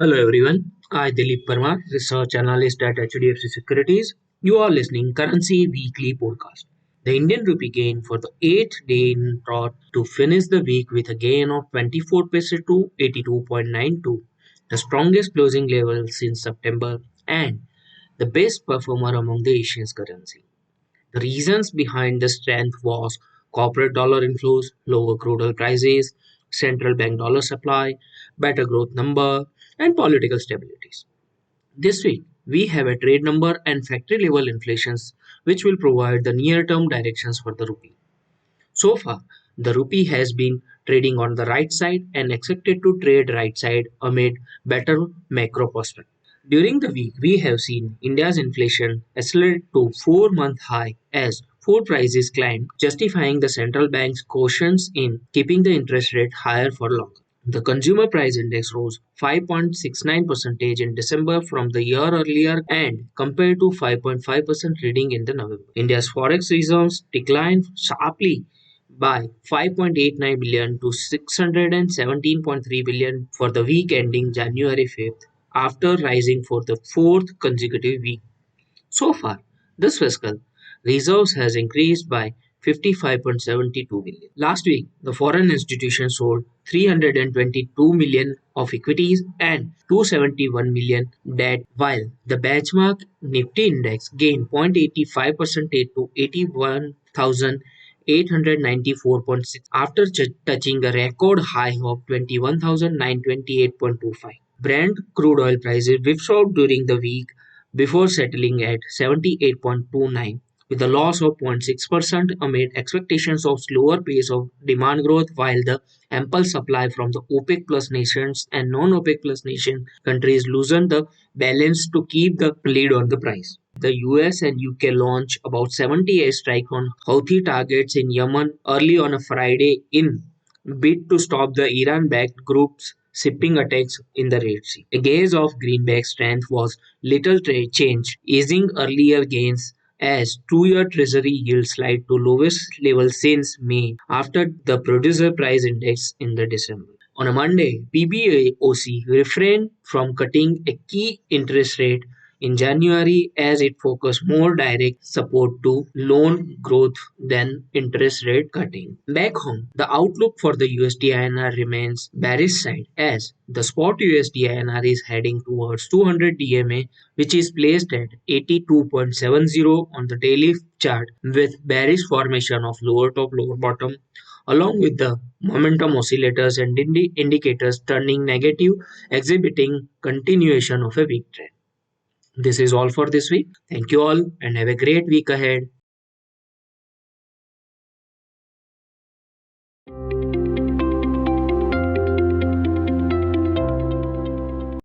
Hello everyone, I Dilip Parmar, research analyst at HDFC Securities. You are listening Currency Weekly podcast. The Indian rupee gained for the eighth day in trot to finish the week with a gain of 24 paise to 82.92, the strongest closing level since September and the best performer among the Asian currency. The reasons behind the strength was corporate dollar inflows, lower crude oil prices, central bank dollar supply, better growth number, and political stabilities. This week, we have a trade number and factory level inflations which will provide the near term directions for the rupee. So far, the rupee has been trading on the right side and expected to trade right side amid better macro prospects. During the week, we have seen India's inflation accelerate to 4-month high as food prices climbed, justifying the central bank's cautions in keeping the interest rate higher for longer. The consumer price index rose 5.69% in December from the year earlier and compared to 5.5% reading in the November. India's forex reserves declined sharply by 5.89 billion to 617.3 billion for the week ending January 5th after rising for the fourth consecutive week. So far, this fiscal, reserves has increased by 55.72 billion. Last week, the foreign institutions sold 322 million of equities and 271 million debt, while the benchmark Nifty index gained 0.85% to 81,894.6 after touching a record high of 21,928.25. Brent crude oil prices whipsawed during the week before settling at 78.29 with a loss of 0.6% amid expectations of slower pace of demand growth while the ample supply from the OPEC plus nations and non-OPEC plus nation countries loosened the balance to keep the lead on the price. The US and UK launched about 70 airstrikes on Houthi targets in Yemen early on a Friday in bid to stop the Iran-backed group's shipping attacks in the Red Sea. A gaze of greenback strength was little changed, easing earlier gains as two-year Treasury yield slide to lowest level since May after the producer price index in the December. On a Monday, PBOC refrained from cutting a key interest rate in January as it focused more direct support to loan growth than interest rate cutting. Back home, the outlook for the USD INR remains bearish side as the spot USD INR is heading towards 200 DMA which is placed at 82.70 on the daily chart with bearish formation of lower top lower bottom along with the momentum oscillators and indicators turning negative exhibiting continuation of a weak trend. This is all for this week. Thank you all and have a great week ahead.